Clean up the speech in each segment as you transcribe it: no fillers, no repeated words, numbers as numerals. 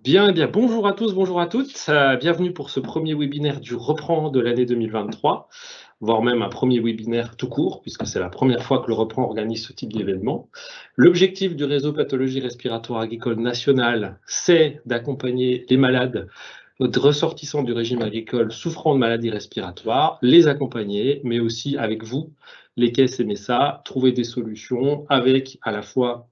Bien, eh bien, bonjour à tous, bonjour à toutes. Bienvenue pour ce premier webinaire du Reprend de l'année 2023, voire même un premier webinaire tout court, puisque c'est la première fois que le Reprend organise ce type d'événement. L'objectif du réseau pathologie respiratoire agricole national, c'est d'accompagner les malades ressortissants du régime agricole souffrant de maladies respiratoires, les accompagner, mais aussi avec vous, les caisses MSA, trouver des solutions avec à la fois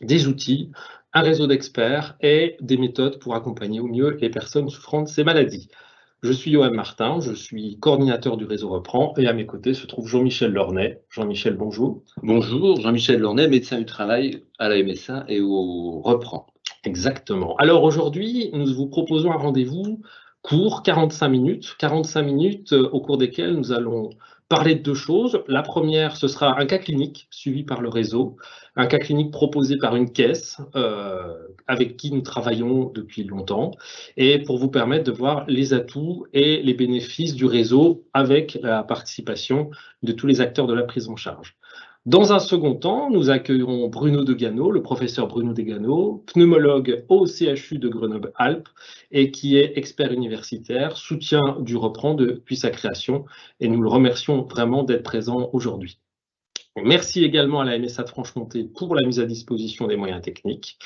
des outils, un réseau d'experts et des méthodes pour accompagner au mieux les personnes souffrant de ces maladies. Je suis Johan Martin, je suis coordinateur du réseau Reprend et à mes côtés se trouve Jean-Michel Lornay. Jean-Michel, bonjour. Bonjour, Jean-Michel Lornay, médecin du travail à la MSA et au Reprend. Exactement. Alors aujourd'hui, nous vous proposons un rendez-vous court, 45 minutes au cours desquelles nous allons parler de deux choses. La première, ce sera un cas clinique suivi par le réseau, un cas clinique proposé par une caisse avec qui nous travaillons depuis longtemps, et pour vous permettre de voir les atouts et les bénéfices du réseau avec la participation de tous les acteurs de la prise en charge. Dans un second temps, nous accueillerons Bruno Degano, le professeur Bruno Degano, pneumologue au CHU de Grenoble-Alpes et qui est expert universitaire, soutien du Reprend depuis sa création, et nous le remercions vraiment d'être présent aujourd'hui. Merci également à la MSA de Franche-Comté pour la mise à disposition des moyens techniques.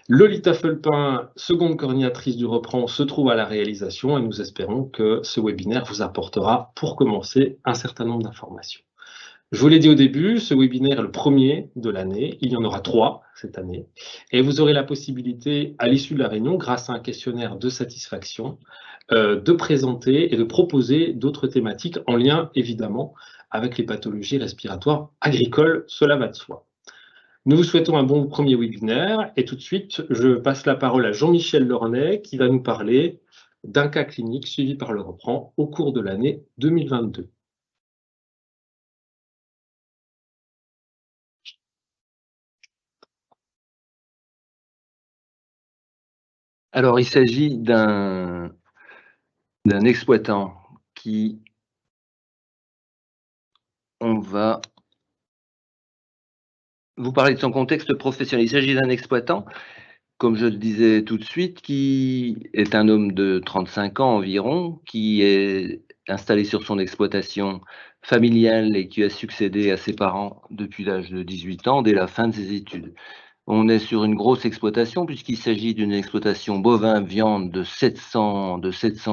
Lolita Felpin, seconde coordinatrice du Reprend, se trouve à la réalisation et nous espérons que ce webinaire vous apportera, pour commencer, un certain nombre d'informations. Je vous l'ai dit au début, ce webinaire est le premier de l'année. Il y en aura 3 cette année. Et vous aurez la possibilité, à l'issue de la réunion, grâce à un questionnaire de satisfaction, de présenter et de proposer d'autres thématiques en lien, évidemment, avec les pathologies respiratoires agricoles. Cela va de soi. Nous vous souhaitons un bon premier webinaire. Et tout de suite, je passe la parole à Jean-Michel Lornay qui va nous parler d'un cas clinique suivi par le Reprend au cours de l'année 2022. Alors, il s'agit d'un exploitant qui, on va vous parler de son contexte professionnel. Il s'agit d'un exploitant, comme je le disais tout de suite, qui est un homme de 35 ans environ, qui est installé sur son exploitation familiale et qui a succédé à ses parents depuis l'âge de 18 ans, dès la fin de ses études. On est sur une grosse exploitation puisqu'il s'agit d'une exploitation bovin-viande de 700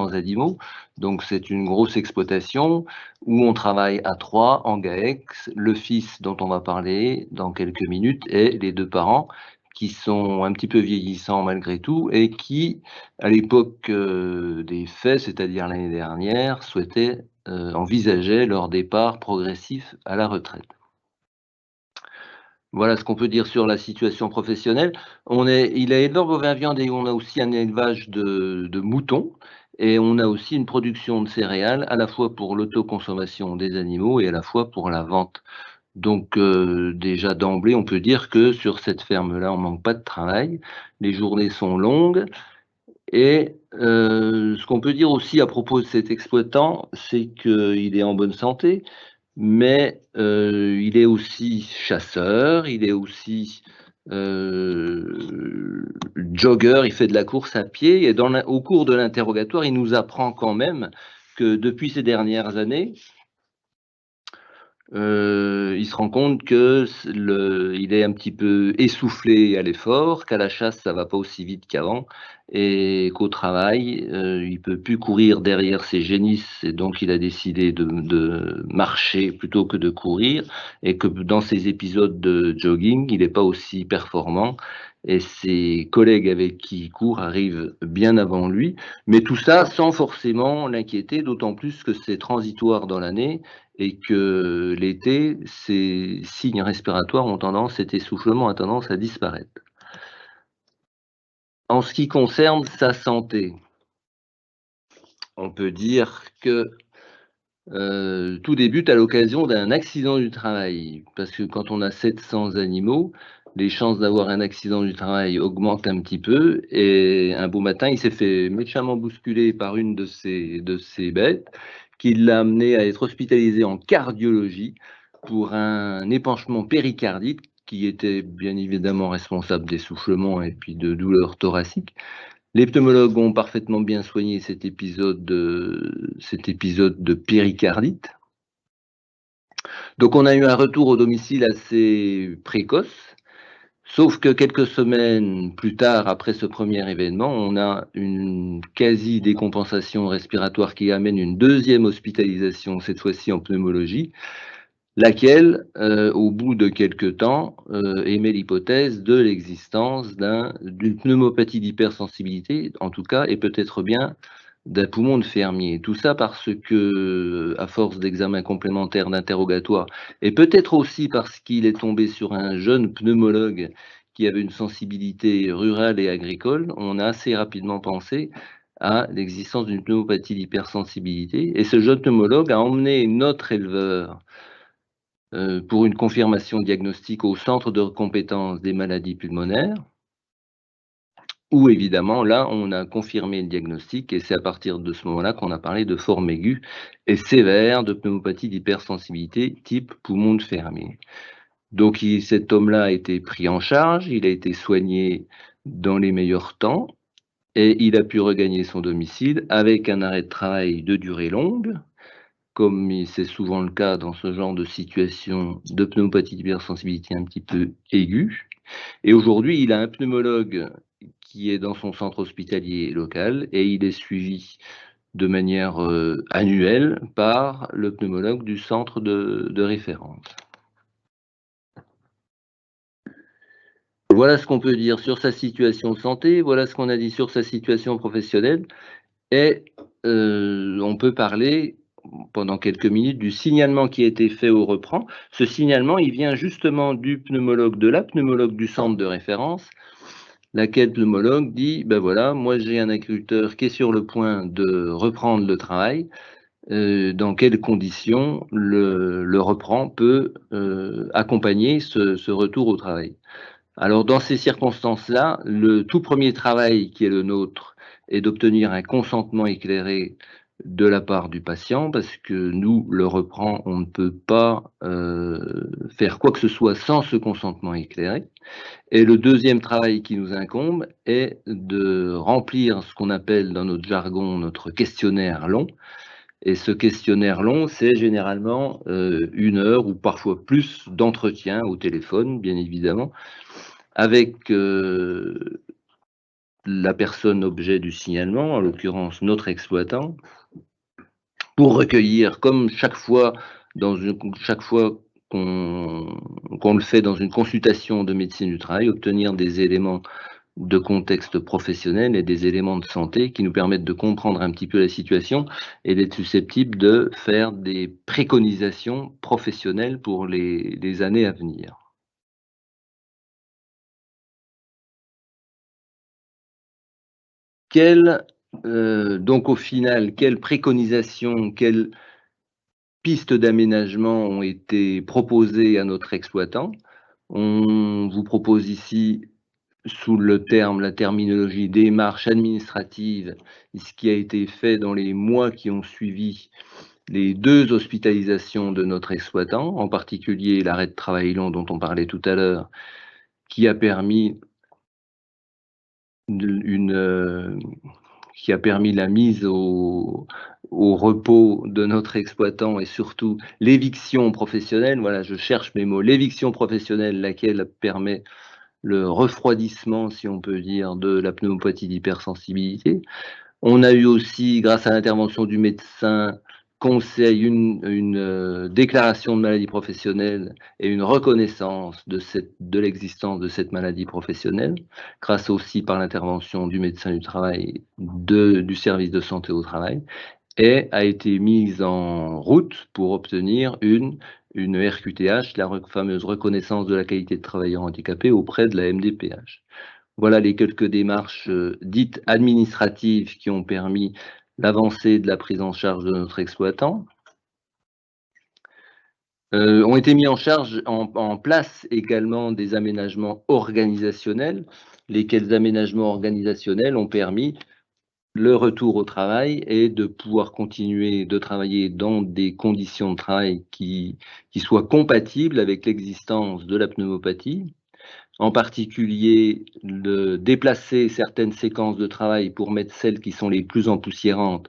animaux. Donc c'est une grosse exploitation où on travaille à 3 en GAEX, le fils dont on va parler dans quelques minutes et les 2 parents qui sont un petit peu vieillissants malgré tout et qui, à l'époque des faits, c'est-à-dire l'année dernière, envisageaient leur départ progressif à la retraite. Voilà ce qu'on peut dire sur la situation professionnelle. Il a éleveur bovin viande et on a aussi un élevage de moutons et on a aussi une production de céréales à la fois pour l'autoconsommation des animaux et à la fois pour la vente. Donc déjà d'emblée, on peut dire que sur cette ferme-là, on manque pas de travail. Les journées sont longues et ce qu'on peut dire aussi à propos de cet exploitant, c'est qu'il est en bonne santé. Mais il est aussi chasseur, il est aussi jogger, il fait de la course à pied et au cours de l'interrogatoire, il nous apprend quand même que depuis ces dernières années, il se rend compte qu'il est un petit peu essoufflé à l'effort, qu'à la chasse, ça va pas aussi vite qu'avant et qu'au travail, il peut plus courir derrière ses génisses et donc il a décidé de marcher plutôt que de courir et que dans ses épisodes de jogging, il n'est pas aussi performant et ses collègues avec qui il court arrivent bien avant lui, mais tout ça sans forcément l'inquiéter, d'autant plus que c'est transitoire dans l'année et que l'été, ces signes respiratoires cet essoufflement a tendance à disparaître. En ce qui concerne sa santé, on peut dire que tout débute à l'occasion d'un accident du travail, parce que quand on a 700 animaux, les chances d'avoir un accident du travail augmentent un petit peu, et un beau matin, il s'est fait méchamment bousculer par une de ces bêtes, qui l'a amené à être hospitalisé en cardiologie pour un épanchement péricardique qui était bien évidemment responsable d'essoufflement et puis de douleurs thoraciques. Les pneumologues ont parfaitement bien soigné cet épisode de péricardite. Donc on a eu un retour au domicile assez précoce, sauf que quelques semaines plus tard, après ce premier événement, on a une quasi-décompensation respiratoire qui amène une deuxième hospitalisation, cette fois-ci en pneumologie, laquelle, au bout de quelques temps, émet l'hypothèse de l'existence d'une pneumopathie d'hypersensibilité, en tout cas, et peut-être bien d'un poumon de fermier. Tout ça parce que, à force d'examens complémentaires, d'interrogatoires, et peut-être aussi parce qu'il est tombé sur un jeune pneumologue qui avait une sensibilité rurale et agricole, on a assez rapidement pensé à l'existence d'une pneumopathie d'hypersensibilité. Et ce jeune pneumologue a emmené notre éleveur pour une confirmation diagnostique au centre de compétences des maladies pulmonaires, où évidemment, là, on a confirmé le diagnostic et c'est à partir de ce moment-là qu'on a parlé de forme aiguë et sévère de pneumopathie d'hypersensibilité type poumon de fermier. Donc cet homme-là a été pris en charge, il a été soigné dans les meilleurs temps et il a pu regagner son domicile avec un arrêt de travail de durée longue, comme c'est souvent le cas dans ce genre de situation de pneumopathie d'hypersensibilité un petit peu aiguë. Et aujourd'hui, il a un pneumologue qui est dans son centre hospitalier local et il est suivi de manière annuelle par le pneumologue du centre de référence. Voilà ce qu'on peut dire sur sa situation de santé, voilà ce qu'on a dit sur sa situation professionnelle et on peut parler pendant quelques minutes du signalement qui a été fait au reprend. Ce signalement, il vient justement du pneumologue, de la pneumologue du centre de référence, laquelle pneumologue dit, ben voilà, moi j'ai un agriculteur qui est sur le point de reprendre le travail, dans quelles conditions le reprend peut accompagner ce retour au travail. Alors dans ces circonstances-là, le tout premier travail qui est le nôtre est d'obtenir un consentement éclairé de la part du patient, parce que nous, le reprend, on ne peut pas faire quoi que ce soit sans ce consentement éclairé. Et le deuxième travail qui nous incombe est de remplir ce qu'on appelle dans notre jargon notre questionnaire long. Et ce questionnaire long, c'est généralement 1 heure ou parfois plus d'entretien au téléphone, bien évidemment, avec la personne objet du signalement, en l'occurrence notre exploitant, pour recueillir, comme chaque fois qu'on le fait dans une consultation de médecine du travail, obtenir des éléments de contexte professionnel et des éléments de santé qui nous permettent de comprendre un petit peu la situation et d'être susceptibles de faire des préconisations professionnelles pour les années à venir. Donc au final, quelles préconisations, quelles pistes d'aménagement ont été proposées à notre exploitant? On vous propose ici, sous la terminologie démarche administrative, ce qui a été fait dans les mois qui ont suivi les 2 hospitalisations de notre exploitant, en particulier l'arrêt de travail long dont on parlait tout à l'heure, qui a permis la mise au repos de notre exploitant et surtout l'éviction professionnelle, voilà, je cherche mes mots, l'éviction professionnelle, laquelle permet le refroidissement, si on peut dire, de la pneumopathie d'hypersensibilité. On a eu aussi, grâce à l'intervention du médecin conseil, une déclaration de maladie professionnelle et une reconnaissance de l'existence de cette maladie professionnelle, grâce aussi par l'intervention du médecin du travail, du service de santé au travail, et a été mise en route pour obtenir une RQTH, la fameuse reconnaissance de la qualité de travailleur handicapé auprès de la MDPH. Voilà les quelques démarches dites administratives qui ont permis l'avancée de la prise en charge de notre exploitant. Ont été mis en place également des aménagements organisationnels, lesquels aménagements organisationnels ont permis le retour au travail et de pouvoir continuer de travailler dans des conditions de travail qui soient compatibles avec l'existence de la pneumopathie. en particulier de déplacer certaines séquences de travail pour mettre celles qui sont les plus empoussiérantes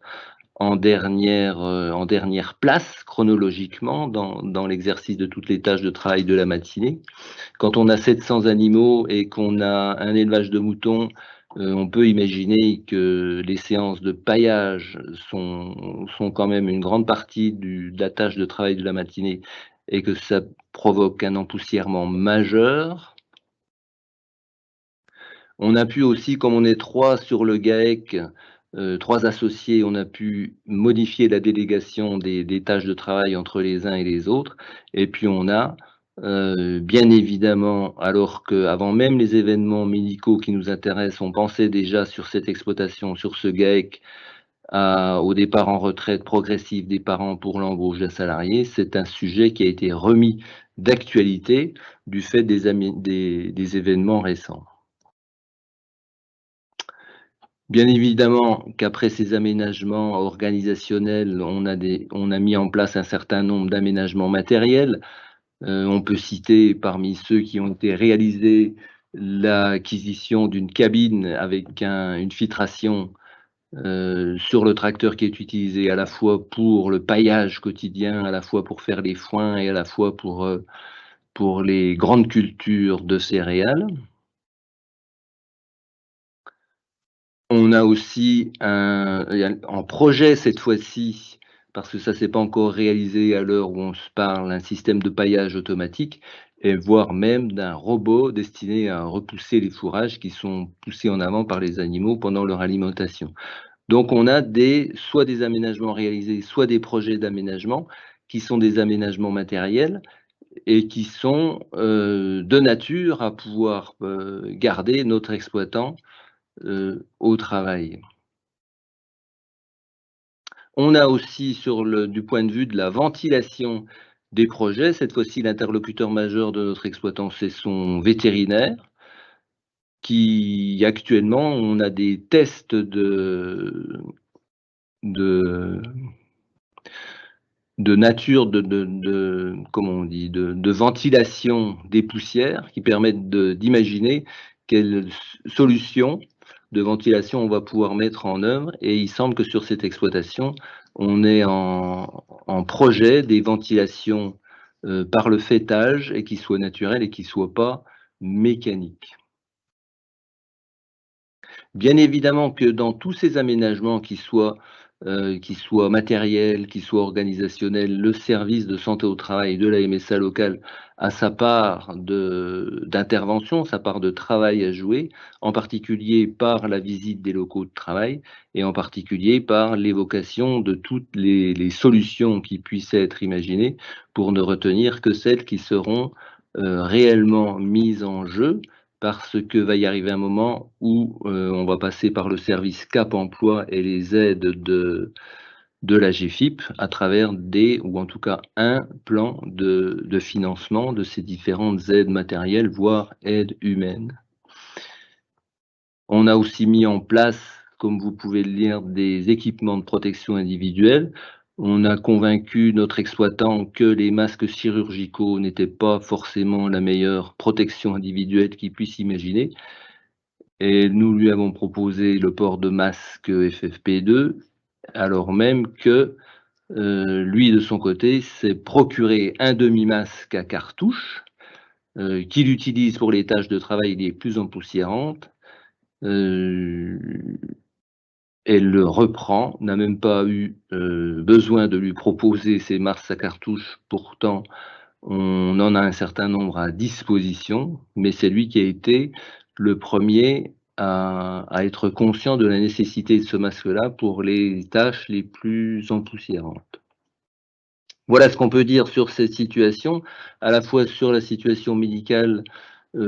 en dernière place chronologiquement dans l'exercice de toutes les tâches de travail de la matinée. Quand on a 700 animaux et qu'on a un élevage de moutons, on peut imaginer que les séances de paillage sont quand même une grande partie de la tâche de travail de la matinée et que ça provoque un empoussièrement majeur. On a pu aussi, comme on est 3 sur le GAEC, 3 associés, on a pu modifier la délégation des tâches de travail entre les uns et les autres. Et puis on a, bien évidemment, alors qu'avant même les événements médicaux qui nous intéressent, on pensait déjà sur cette exploitation, sur ce GAEC, au départ en retraite progressive des parents pour l'embauche d'un salarié. C'est un sujet qui a été remis d'actualité du fait des événements récents. Bien évidemment qu'après ces aménagements organisationnels, on a mis en place un certain nombre d'aménagements matériels. On peut citer parmi ceux qui ont été réalisés l'acquisition d'une cabine avec une filtration sur le tracteur qui est utilisé à la fois pour le paillage quotidien, à la fois pour faire les foins et à la fois pour les grandes cultures de céréales. On a aussi en projet cette fois-ci, parce que ça s'est pas encore réalisé à l'heure où on se parle, un système de paillage automatique et voire même d'un robot destiné à repousser les fourrages qui sont poussés en avant par les animaux pendant leur alimentation. Donc on a soit des aménagements réalisés, soit des projets d'aménagement qui sont des aménagements matériels et qui sont, de nature à pouvoir, garder notre exploitant au travail. On a aussi du point de vue de la ventilation des projets, cette fois-ci l'interlocuteur majeur de notre exploitant, c'est son vétérinaire, qui actuellement, on a des tests de nature comment on dit? De ventilation des poussières qui permettent d'imaginer quelle solution de ventilation on va pouvoir mettre en œuvre et il semble que sur cette exploitation, on est en projet des ventilations, par le fêtage et qui soient naturelles et qui soient pas mécaniques. Bien évidemment que dans tous ces aménagements, qu'ils soient matériels, qu'ils soient organisationnels, le service de santé au travail de la MSA locale a sa part d'intervention, sa part de travail à jouer, en particulier par la visite des locaux de travail et en particulier par l'évocation de toutes les solutions qui puissent être imaginées pour ne retenir que celles qui seront réellement mises en jeu parce que va y arriver un moment où on va passer par le service Cap Emploi et les aides de la GFIP à travers ou en tout cas un plan de financement de ces différentes aides matérielles, voire aides humaines. On a aussi mis en place, comme vous pouvez le lire, des équipements de protection individuelle. On a convaincu notre exploitant que les masques chirurgicaux n'étaient pas forcément la meilleure protection individuelle qu'il puisse imaginer. Et nous lui avons proposé le port de masque FFP2, alors même que lui, de son côté, s'est procuré un demi-masque à cartouche qu'il utilise pour les tâches de travail les plus empoussiérantes. Elle le reprend, n'a même pas eu besoin de lui proposer ces masques à cartouche. Pourtant, on en a un certain nombre à disposition, mais c'est lui qui a été le premier à être conscient de la nécessité de ce masque-là pour les tâches les plus empoussiérantes. Voilà ce qu'on peut dire sur cette situation, à la fois sur la situation médicale,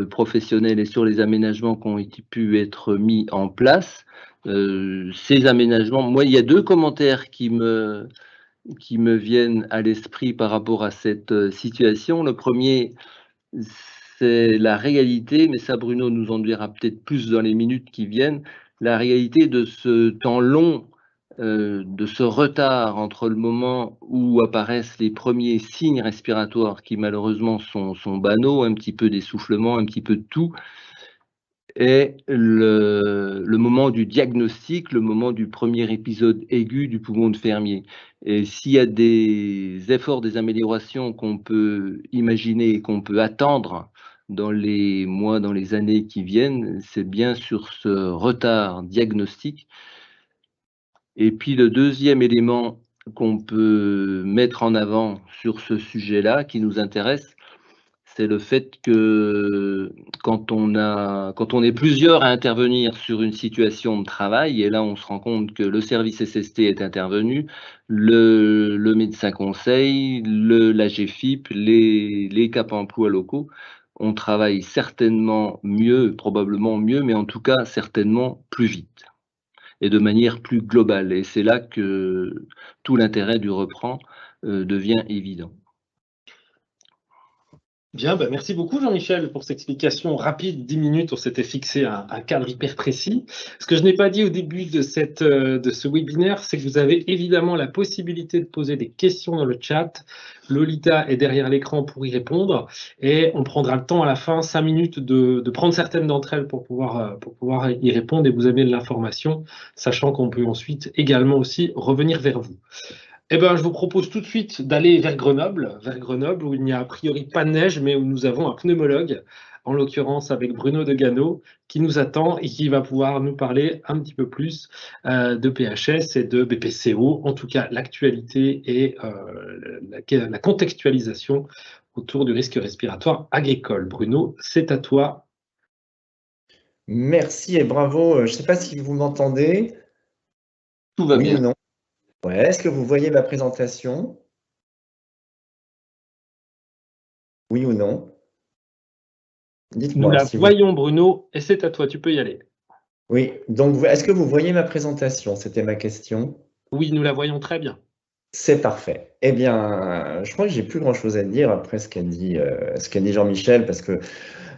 professionnelle et sur les aménagements qui ont pu être mis en place. Ces aménagements, moi, il y a 2 commentaires qui me viennent à l'esprit par rapport à cette situation. Le premier, c'est la réalité, mais ça Bruno nous en dira peut-être plus dans les minutes qui viennent, la réalité de ce temps long de ce retard entre le moment où apparaissent les premiers signes respiratoires qui malheureusement sont banaux, un petit peu d'essoufflement, un petit peu de tout, et le moment du diagnostic, le moment du premier épisode aigu du poumon de fermier. Et s'il y a des efforts, des améliorations qu'on peut imaginer et qu'on peut attendre dans les mois, dans les années qui viennent, c'est bien sur ce retard diagnostique. Et puis le deuxième élément qu'on peut mettre en avant sur ce sujet-là, qui nous intéresse, c'est le fait que quand on est plusieurs à intervenir sur une situation de travail, et là on se rend compte que le service SST est intervenu, le médecin conseil, la GFIP, les cap emploi locaux, on travaille certainement mieux, probablement mieux, mais en tout cas certainement plus vite et de manière plus globale. Et c'est là que tout l'intérêt du reprend devient évident. Bien, merci beaucoup Jean-Michel pour cette explication rapide, 10 minutes, on s'était fixé un cadre hyper précis. Ce que je n'ai pas dit au début de ce webinaire, c'est que vous avez évidemment la possibilité de poser des questions dans le chat. Lolita est derrière l'écran pour y répondre et on prendra le temps à la fin, 5 minutes, de prendre certaines d'entre elles pour pouvoir y répondre et vous amener de l'information, sachant qu'on peut ensuite également aussi revenir vers vous. Eh ben, je vous propose tout de suite d'aller vers Grenoble où il n'y a a priori pas de neige, mais où nous avons un pneumologue, en l'occurrence avec Bruno De Gano, qui nous attend et qui va pouvoir nous parler un petit peu plus de PHS et de BPCO, en tout cas l'actualité et la contextualisation autour du risque respiratoire agricole. Bruno, c'est à toi. Merci et bravo. Je ne sais pas si vous m'entendez. Tout va bien. Oui ou non? Ouais. Est-ce que vous voyez ma présentation? Oui ou non? Nous la voyons, Bruno, et c'est à toi, tu peux y aller. Oui, donc est-ce que vous voyez ma présentation? C'était ma question. Oui, nous la voyons très bien. C'est parfait. Eh bien, je crois que j'ai plus grand-chose à dire après ce qu'a dit Jean-Michel, parce que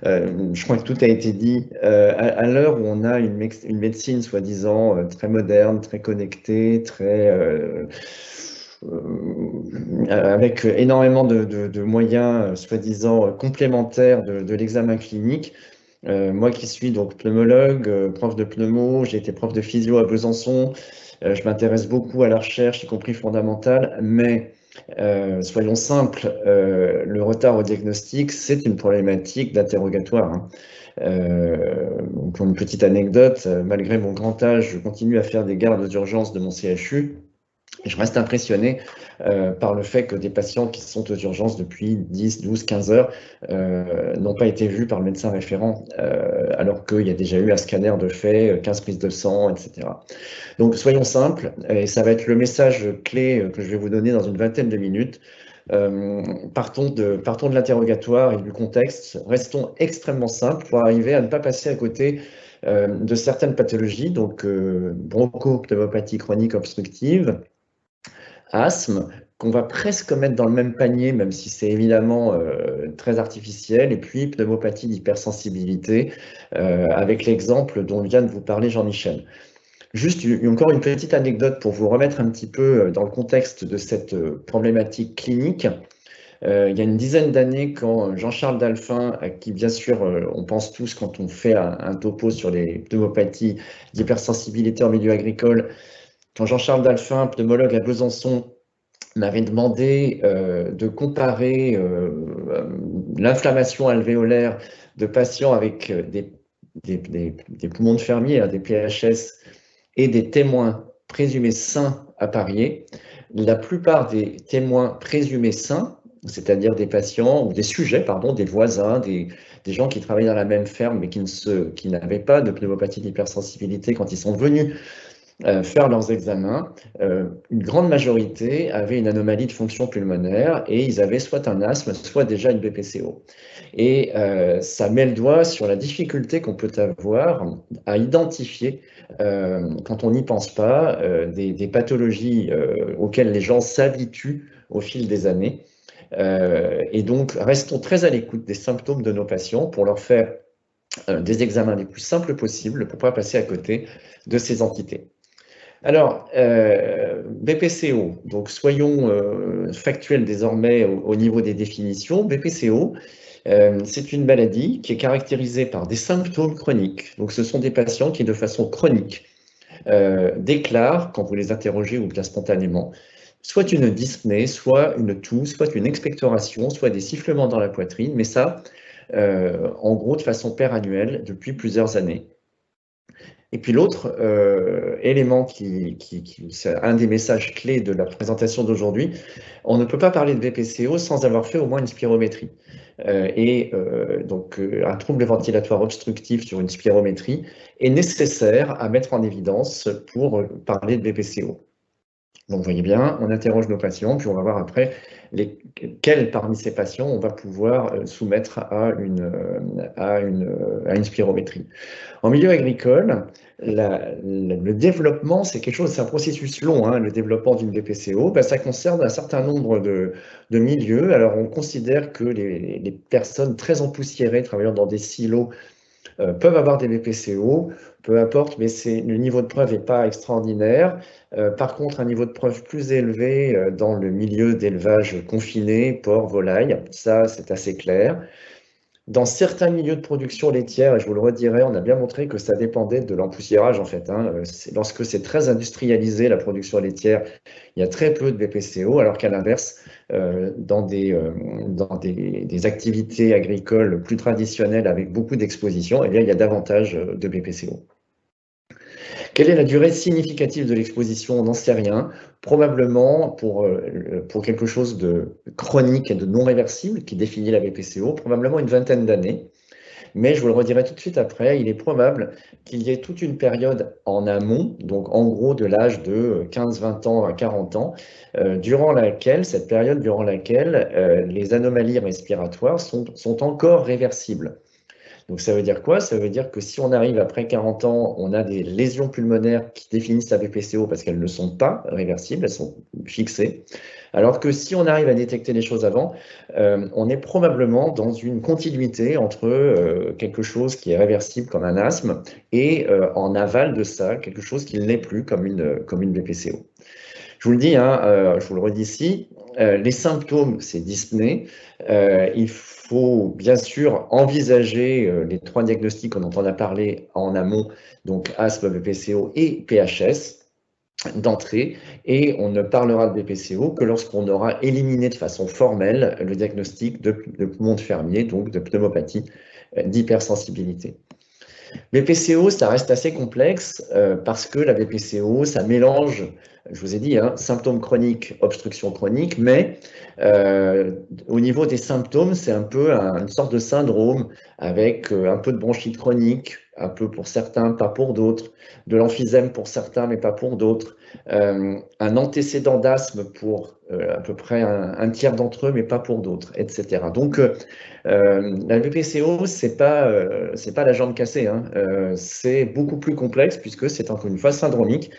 je crois que tout a été dit. À l'heure où on a une médecine soi-disant très moderne, très connectée, avec énormément de moyens soi-disant complémentaires de l'examen clinique. Moi qui suis donc pneumologue, prof de pneumo, j'ai été prof de physio à Besançon, je m'intéresse beaucoup à la recherche, y compris fondamentale, mais soyons simples, le retard au diagnostic, c'est une problématique d'interrogatoire, hein. Pour une petite anecdote, malgré mon grand âge, je continue à faire des gardes d'urgence de mon CHU. Et je reste impressionné par le fait que des patients qui sont aux urgences depuis 10, 12, 15 heures n'ont pas été vus par le médecin référent, alors qu'il y a déjà eu un scanner de fait, 15 prises de sang, etc. Donc soyons simples, et ça va être le message clé que je vais vous donner dans une vingtaine de minutes. Partons de l'interrogatoire et du contexte, restons extrêmement simples pour arriver à ne pas passer à côté de certaines pathologies, donc bronchopneumopathie chronique obstructive, asthme, qu'on va presque mettre dans le même panier, même si c'est évidemment très artificiel, et puis pneumopathie d'hypersensibilité, avec l'exemple dont vient de vous parler Jean-Michel. Juste encore une petite anecdote pour vous remettre un petit peu dans le contexte de cette problématique clinique. Il y a une dizaine d'années, quand Jean-Charles Dalphin, à qui bien sûr on pense tous quand on fait un topo sur les pneumopathies d'hypersensibilité en milieu agricole, quand Jean-Charles Dalphin, pneumologue à Besançon, m'avait demandé de comparer l'inflammation alvéolaire de patients avec des poumons de fermier, des PHS, et des témoins présumés sains à Parier, la plupart des témoins présumés sains, c'est-à-dire des patients, ou des sujets, pardon, des voisins, des gens qui travaillent dans la même ferme mais qui n'avaient pas de pneumopathie d'hypersensibilité quand ils sont venus faire leurs examens, une grande majorité avait une anomalie de fonction pulmonaire et ils avaient soit un asthme, soit déjà une BPCO. Et ça met le doigt sur la difficulté qu'on peut avoir à identifier, quand on n'y pense pas, des pathologies auxquelles les gens s'habituent au fil des années. Et donc, restons très à l'écoute des symptômes de nos patients pour leur faire des examens les plus simples possibles pour ne pas passer à côté de ces entités. Alors, BPCO, donc soyons factuels désormais au niveau des définitions. BPCO, c'est une maladie qui est caractérisée par des symptômes chroniques. Donc, ce sont des patients qui, de façon chronique, déclarent, quand vous les interrogez ou bien spontanément, soit une dyspnée, soit une toux, soit une expectoration, soit des sifflements dans la poitrine, mais ça, en gros, de façon perannuelle depuis plusieurs années. Et puis l'autre élément c'est un des messages clés de la présentation d'aujourd'hui, on ne peut pas parler de BPCO sans avoir fait au moins une spirométrie. Donc un trouble ventilatoire obstructif sur une spirométrie est nécessaire à mettre en évidence pour parler de BPCO. Donc, vous voyez bien, on interroge nos patients, puis on va voir après lesquels parmi ces patients on va pouvoir soumettre à une spirométrie. En milieu agricole, le développement, c'est quelque chose, c'est un processus long, hein, le développement d'une BPCO. Ben, ça concerne un certain nombre de milieux. Alors, on considère que les personnes très empoussiérées, travaillant dans des silos, peuvent avoir des BPCO, peu importe, mais le niveau de preuve n'est pas extraordinaire. Par contre, un niveau de preuve plus élevé dans le milieu d'élevage confiné, porc, volaille, ça c'est assez clair. Dans certains milieux de production laitière, et je vous le redirai, on a bien montré que ça dépendait de l'empoussiérage en fait. Hein. Lorsque c'est très industrialisé, la production laitière, il y a très peu de BPCO, alors qu'à l'inverse, dans des activités agricoles plus traditionnelles avec beaucoup d'exposition, eh bien, il y a davantage de BPCO. Quelle est la durée significative de l'exposition? On n'en sait rien. Probablement pour quelque chose de chronique et de non réversible qui définit la BPCO, probablement une vingtaine d'années. Mais je vous le redirai tout de suite après, il est probable qu'il y ait toute une période en amont, donc en gros de l'âge de 15-20 ans à 40 ans, durant laquelle les anomalies respiratoires sont encore réversibles. Donc ça veut dire quoi? Ça veut dire que si on arrive après 40 ans, on a des lésions pulmonaires qui définissent la BPCO parce qu'elles ne sont pas réversibles, elles sont fixées. Alors que si on arrive à détecter les choses avant, on est probablement dans une continuité entre quelque chose qui est réversible comme un asthme et en aval de ça, quelque chose qui ne l'est plus comme une BPCO. Je vous le dis, hein, je vous le redis ici, les symptômes, c'est dyspnée. Il faut bien sûr envisager les 3 diagnostics dont on a parlé en amont, donc asthme, BPCO et PHS d'entrée, et on ne parlera de BPCO que lorsqu'on aura éliminé de façon formelle le diagnostic de poumon de fermier, donc de pneumopathie d'hypersensibilité. BPCO, ça reste assez complexe parce que la BPCO, ça mélange, je vous ai dit, hein, symptômes chroniques, obstruction chronique, mais au niveau des symptômes, c'est un peu une sorte de syndrome avec un peu de bronchite chronique, un peu pour certains, pas pour d'autres, de l'emphysème pour certains, mais pas pour d'autres, un antécédent d'asthme pour à peu près un tiers d'entre eux, mais pas pour d'autres, etc. Donc, la BPCO, c'est pas la jambe cassée, hein. C'est beaucoup plus complexe puisque c'est encore une fois syndromique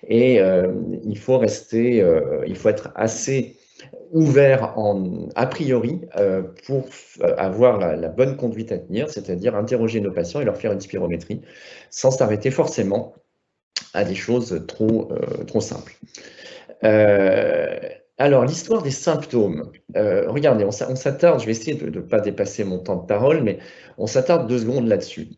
et il faut être assez ouvert a priori pour avoir la bonne conduite à tenir, c'est-à-dire interroger nos patients et leur faire une spirométrie sans s'arrêter forcément à des choses trop simples. Alors, l'histoire des symptômes. Regardez, on s'attarde, je vais essayer de ne pas dépasser mon temps de parole, mais on s'attarde 2 secondes là-dessus.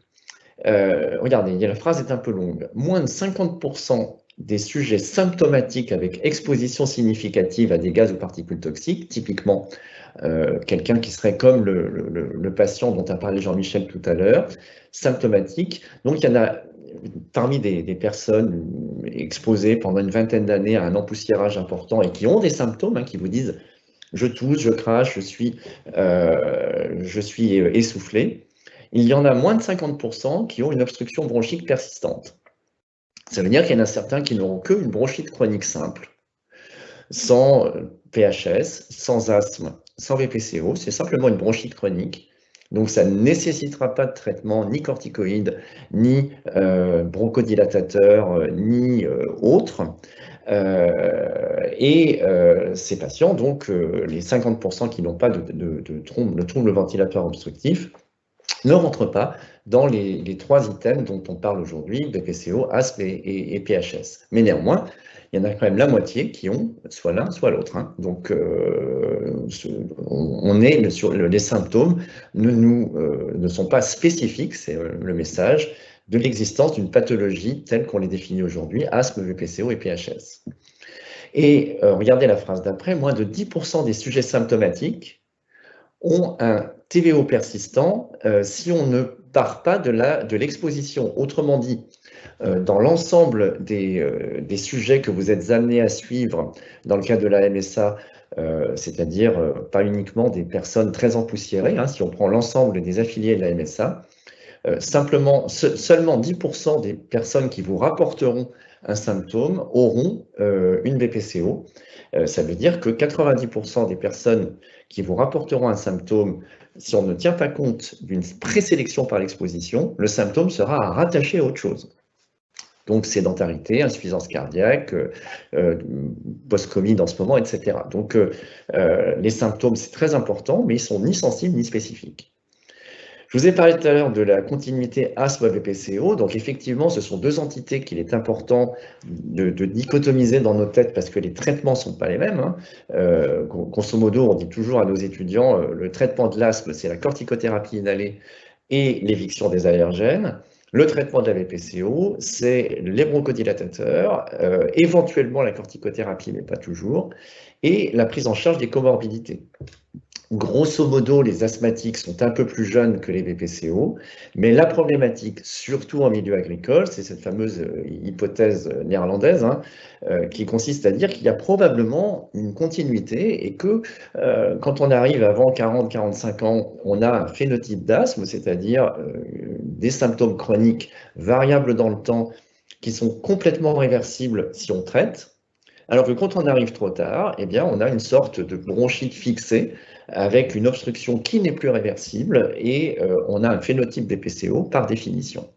Regardez, la phrase est un peu longue. Moins de 50% des sujets symptomatiques avec exposition significative à des gaz ou particules toxiques, typiquement quelqu'un qui serait comme le patient dont a parlé Jean-Michel tout à l'heure, symptomatique. Donc, il y en a parmi des personnes exposées pendant une vingtaine d'années à un empoussiérage important et qui ont des symptômes, hein, qui vous disent « je tousse, je crache, je suis essoufflé », il y en a moins de 50% qui ont une obstruction bronchique persistante. Ça veut dire qu'il y en a certains qui n'auront qu'une bronchite chronique simple, sans PHS, sans asthme, sans BPCO, c'est simplement une bronchite chronique. Donc, ça ne nécessitera pas de traitement ni corticoïde, ni bronchodilatateur, ni autre. Ces patients, donc les 50% qui n'ont pas de trouble ventilatoire obstructif, ne rentrent pas dans les 3 items dont on parle aujourd'hui, BPCO, asthme et PHS. Mais néanmoins, il y en a quand même la moitié qui ont soit l'un, soit l'autre. Hein. Donc, on est sur les symptômes ne sont pas spécifiques, c'est le message, de l'existence d'une pathologie telle qu'on les définit aujourd'hui, asthme, BPCO et PHS. Et regardez la phrase d'après, moins de 10% des sujets symptomatiques ont un TVO persistant si on ne part pas de l'exposition. Autrement dit, dans l'ensemble des sujets que vous êtes amenés à suivre dans le cadre de la MSA, c'est-à-dire pas uniquement des personnes très empoussiérées, hein, si on prend l'ensemble des affiliés de la MSA, seulement 10% des personnes qui vous rapporteront un symptôme auront une BPCO. Ça veut dire que 90% des personnes qui vous rapporteront un symptôme, si on ne tient pas compte d'une présélection par l'exposition, le symptôme sera rattaché à autre chose. Donc sédentarité, insuffisance cardiaque, post-Covid en ce moment, etc. Donc les symptômes, c'est très important, mais ils sont ni sensibles ni spécifiques. Je vous ai parlé tout à l'heure de la continuité asthme-BPCO. Donc effectivement, ce sont 2 entités qu'il est important de dichotomiser dans nos têtes parce que les traitements ne sont pas les mêmes. Hein. Grosso modo, on dit toujours à nos étudiants, le traitement de l'asthme, c'est la corticothérapie inhalée et l'éviction des allergènes. Le traitement de la BPCO, c'est les bronchodilatateurs, éventuellement la corticothérapie, mais pas toujours, et la prise en charge des comorbidités. Grosso modo, les asthmatiques sont un peu plus jeunes que les BPCO, mais la problématique, surtout en milieu agricole, c'est cette fameuse hypothèse néerlandaise, hein, qui consiste à dire qu'il y a probablement une continuité et que quand on arrive avant 40-45 ans, on a un phénotype d'asthme, c'est-à-dire des symptômes chroniques variables dans le temps qui sont complètement réversibles si on traite, alors que quand on arrive trop tard, eh bien, on a une sorte de bronchite fixée avec une obstruction qui n'est plus réversible et on a un phénotype BPCO par définition.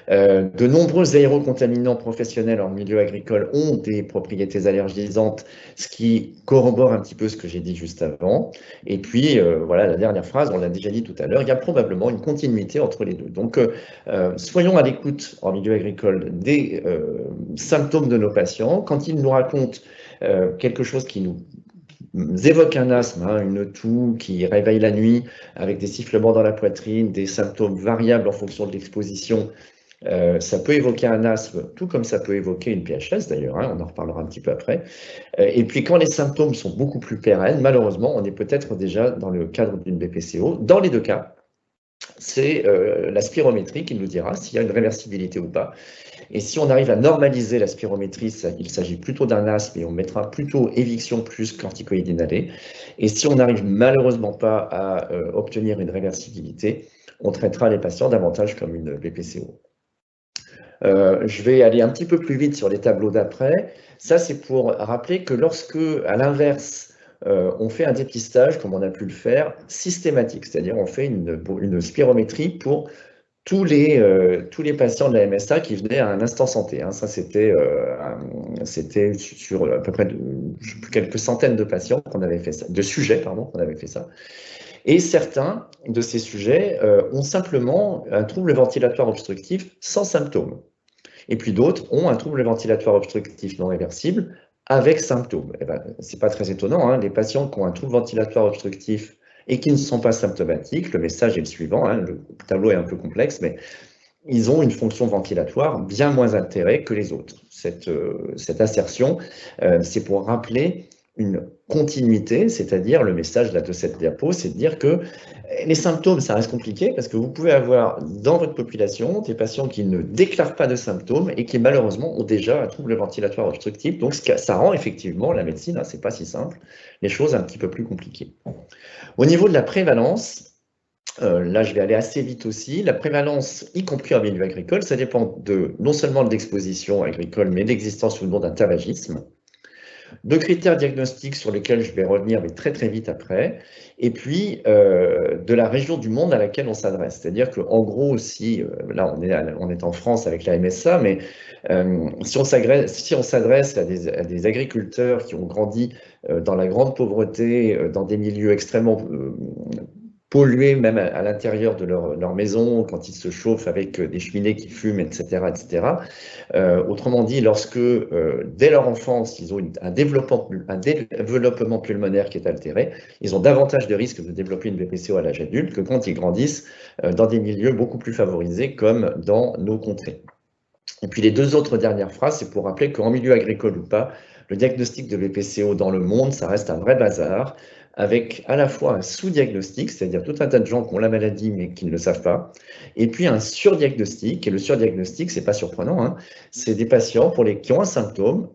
De nombreux aérocontaminants professionnels en milieu agricole ont des propriétés allergisantes, ce qui corrobore un petit peu ce que j'ai dit juste avant. Et puis, voilà, la dernière phrase, on l'a déjà dit tout à l'heure, il y a probablement une continuité entre les deux. Donc, soyons à l'écoute en milieu agricole des symptômes de nos patients. Quand ils nous racontent quelque chose qui nous évoque un asthme, hein, une toux qui réveille la nuit avec des sifflements dans la poitrine, des symptômes variables en fonction de l'exposition, ça peut évoquer un asthme, tout comme ça peut évoquer une PHS d'ailleurs, hein, on en reparlera un petit peu après. Et puis quand les symptômes sont beaucoup plus pérennes, malheureusement, on est peut-être déjà dans le cadre d'une BPCO. Dans les 2 cas, c'est la spirométrie qui nous dira s'il y a une réversibilité ou pas. Et si on arrive à normaliser la spirométrie, il s'agit plutôt d'un asthme et on mettra plutôt éviction plus corticoïde inhalé. Et si on n'arrive malheureusement pas à obtenir une réversibilité, on traitera les patients davantage comme une BPCO. Je vais aller un petit peu plus vite sur les tableaux d'après. Ça, c'est pour rappeler que lorsque, à l'inverse, on fait un dépistage, comme on a pu le faire, systématique, c'est-à-dire on fait une spirométrie pour tous les patients de la MSA qui venaient à un instant santé. Hein. Ça, c'était sur à peu près quelques centaines de patients qu'on avait fait ça, de sujets, pardon, qu'on avait fait ça. Et certains de ces sujets ont simplement un trouble ventilatoire obstructif sans symptômes. Et puis d'autres ont un trouble ventilatoire obstructif non réversible avec symptômes. Eh ben, c'est pas très étonnant, hein. Les patients qui ont un trouble ventilatoire obstructif et qui ne sont pas symptomatiques, le message est le suivant, hein, le tableau est un peu complexe, mais ils ont une fonction ventilatoire bien moins altérée que les autres. Cette assertion, c'est pour rappeler une continuité, c'est-à-dire le message là, de cette diapo, c'est de dire que les symptômes, ça reste compliqué parce que vous pouvez avoir dans votre population des patients qui ne déclarent pas de symptômes et qui malheureusement ont déjà un trouble ventilatoire obstructif. Donc ça rend effectivement la médecine, hein, c'est pas si simple, les choses un petit peu plus compliquées. Au niveau de la prévalence, là je vais aller assez vite aussi, la prévalence, y compris en milieu agricole, ça dépend non seulement de l'exposition agricole, mais de l'existence ou non d'un tabagisme. 2 critères diagnostiques sur lesquels je vais revenir mais très très vite après, et puis de la région du monde à laquelle on s'adresse. C'est-à-dire qu'en gros, si, là on est en France avec la MSA, mais si on s'adresse à des agriculteurs qui ont grandi dans la grande pauvreté, dans des milieux extrêmement polluer même à l'intérieur de leur maison, quand ils se chauffent avec des cheminées qui fument, etc. etc. Autrement dit, lorsque, dès leur enfance, ils ont un développement pulmonaire qui est altéré, ils ont davantage de risques de développer une BPCO à l'âge adulte que quand ils grandissent dans des milieux beaucoup plus favorisés comme dans nos contrées. Et puis les deux autres dernières phrases, c'est pour rappeler qu'en milieu agricole ou pas, le diagnostic de BPCO dans le monde, ça reste un vrai bazar, avec à la fois un sous-diagnostic, c'est-à-dire tout un tas de gens qui ont la maladie mais qui ne le savent pas, et puis un surdiagnostic, et le surdiagnostic, c'est pas surprenant, hein, c'est des patients qui ont un symptôme,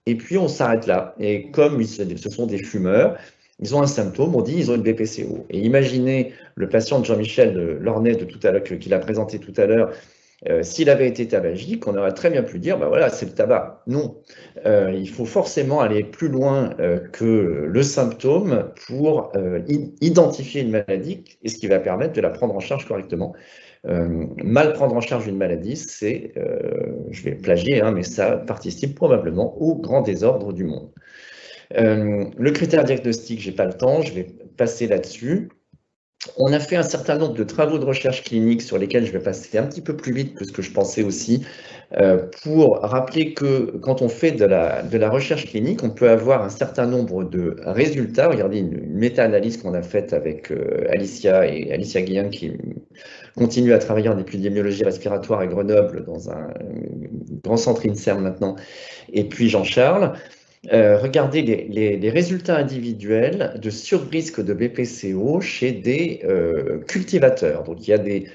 et puis on s'arrête là. Et comme ce sont des fumeurs, ils ont un symptôme, on dit ils ont une BPCO. Et imaginez le patient de Jean-Michel Lornay de tout à l'heure, qu'il a présenté tout à l'heure, s'il avait été tabagique, on aurait très bien pu dire, ben voilà, c'est le tabac. Non, il faut forcément aller plus loin que le symptôme pour identifier une maladie et ce qui va permettre de la prendre en charge correctement. Mal prendre en charge une maladie, c'est, je vais plagier, hein, mais ça participe probablement au grand désordre du monde. Le critère diagnostique, j'ai pas le temps, je vais passer là-dessus. On a fait un certain nombre de travaux de recherche clinique sur lesquels je vais passer un petit peu plus vite que ce que je pensais aussi, pour rappeler que quand on fait de la recherche clinique, on peut avoir un certain nombre de résultats. Regardez une méta-analyse qu'on a faite avec Alicia Guillen, qui continue à travailler en épidémiologie respiratoire à Grenoble, dans un grand centre INSERM maintenant, et puis Jean-Charles. Regardez les résultats individuels de surrisque de BPCO chez des cultivateurs. Donc, il y a des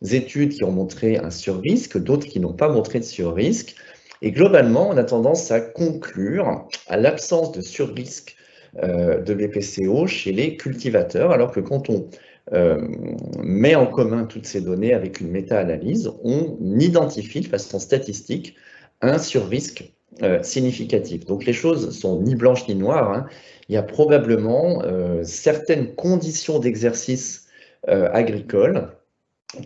études qui ont montré un surrisque, d'autres qui n'ont pas montré de surrisque. Et globalement, on a tendance à conclure à l'absence de surrisque de BPCO chez les cultivateurs, alors que quand on met en commun toutes ces données avec une méta-analyse, on identifie de façon statistique un surrisque significatif. Donc les choses sont ni blanches ni noires, hein. Il y a probablement certaines conditions d'exercice agricole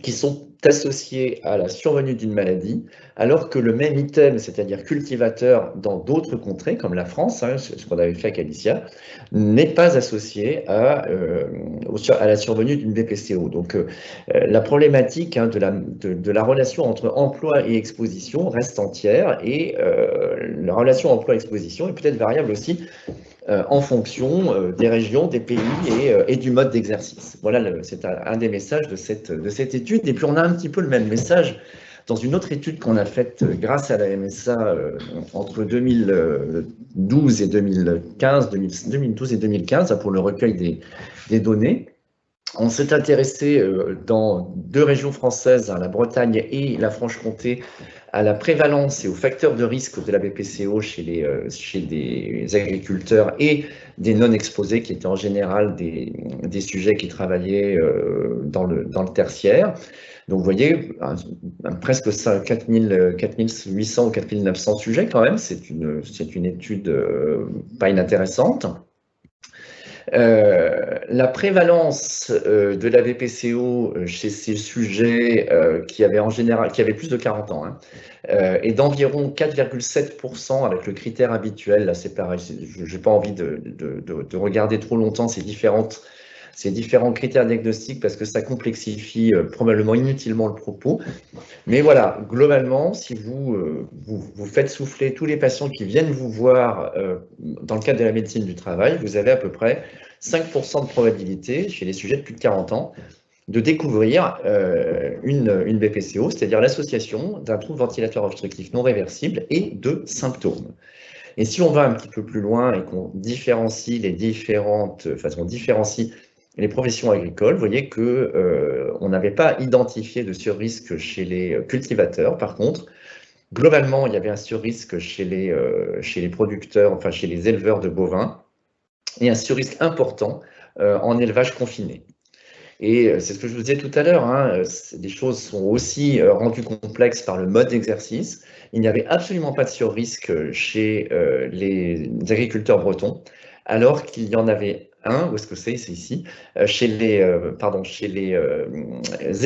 qui sont associées à la survenue d'une maladie, alors que le même item, c'est-à-dire cultivateur dans d'autres contrées, comme la France, hein, ce qu'on avait fait avec Alicia, n'est pas associé à la survenue d'une BPCO. Donc la problématique, hein, de la relation entre emploi et exposition reste entière, et la relation emploi-exposition est peut-être variable aussi en fonction des régions, des pays et du mode d'exercice. Voilà, c'est un des messages de cette étude. Et puis on a un petit peu le même message dans une autre étude qu'on a faite grâce à la MSA entre 2012 et 2015, 2012 et 2015, pour le recueil des données. On s'est intéressé dans deux régions françaises, hein, la Bretagne et la Franche-Comté, à la prévalence et aux facteurs de risque de la BPCO chez des agriculteurs et des non-exposés, qui étaient en général des sujets qui travaillaient dans le tertiaire. Donc vous voyez, presque 4800 ou 4900 sujets quand même, c'est une étude pas inintéressante. La prévalence de la BPCO chez ces sujets qui avaient plus de 40 ans, hein, est d'environ 4,7% avec le critère habituel. Là, c'est pareil, je n'ai pas envie de regarder trop longtemps ces différents critères diagnostiques parce que ça complexifie probablement inutilement le propos. Mais voilà, globalement, si vous faites souffler tous les patients qui viennent vous voir dans le cadre de la médecine du travail, vous avez à peu près 5% de probabilité chez les sujets de plus de 40 ans de découvrir une BPCO, c'est-à-dire l'association d'un trouble ventilatoire obstructif non réversible et de symptômes. Et si on va un petit peu plus loin et qu'on différencie les professions agricoles, vous voyez qu'on n'avait pas identifié de surrisque chez les cultivateurs. Par contre, globalement, il y avait un surrisque chez les producteurs, enfin chez les éleveurs de bovins, et un surrisque important en élevage confiné. Et c'est ce que je vous disais tout à l'heure, hein, les choses sont aussi rendues complexes par le mode d'exercice. Il n'y avait absolument pas de surrisque chez les agriculteurs bretons, alors qu'il y en avait Où est-ce que c'est ici. Chez les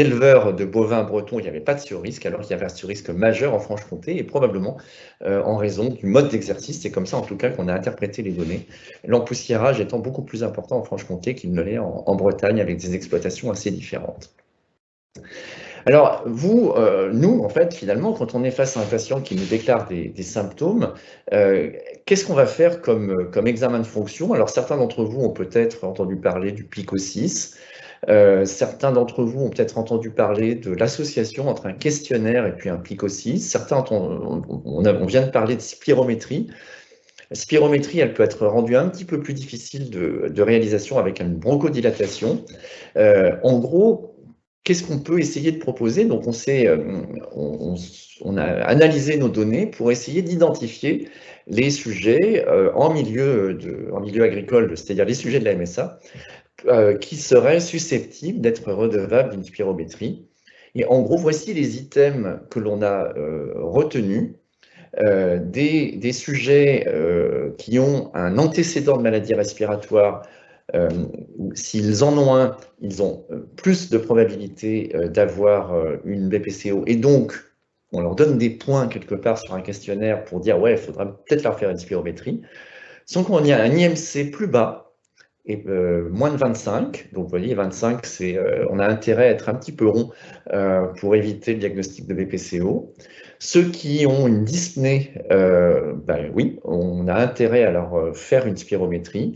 éleveurs de bovins bretons, il n'y avait pas de surrisque, alors qu'il y avait un surrisque majeur en Franche-Comté, et probablement en raison du mode d'exercice. C'est comme ça, en tout cas, qu'on a interprété les données. L'empoussiérage étant beaucoup plus important en Franche-Comté qu'il ne l'est en Bretagne, avec des exploitations assez différentes. Alors, nous, en fait, finalement, quand on est face à un patient qui nous déclare des symptômes, qu'est-ce qu'on va faire comme examen de fonction? Alors, certains d'entre vous ont peut-être entendu parler du PICO-6. Certains d'entre vous ont peut-être entendu parler de l'association entre un questionnaire et puis un PICO-6. Certains, on vient de parler de spirométrie. La spirométrie, elle peut être rendue un petit peu plus difficile de réalisation avec une bronchodilatation. En gros, qu'est-ce qu'on peut essayer de proposer? Donc, on a analysé nos données pour essayer d'identifier les sujets en milieu agricole, c'est-à-dire les sujets de la MSA, qui seraient susceptibles d'être redevables d'une spirométrie. Et en gros, voici les items que l'on a retenus. Des sujets qui ont un antécédent de maladie respiratoire. S'ils en ont un, ils ont plus de probabilité d'avoir une BPCO, et donc on leur donne des points quelque part sur un questionnaire pour dire ouais, il faudra peut-être leur faire une spirométrie. Sans qu'on y a un IMC plus bas, et moins de 25, donc vous voyez 25, on a intérêt à être un petit peu rond pour éviter le diagnostic de BPCO. Ceux qui ont une dyspnée, oui, on a intérêt à leur faire une spirométrie.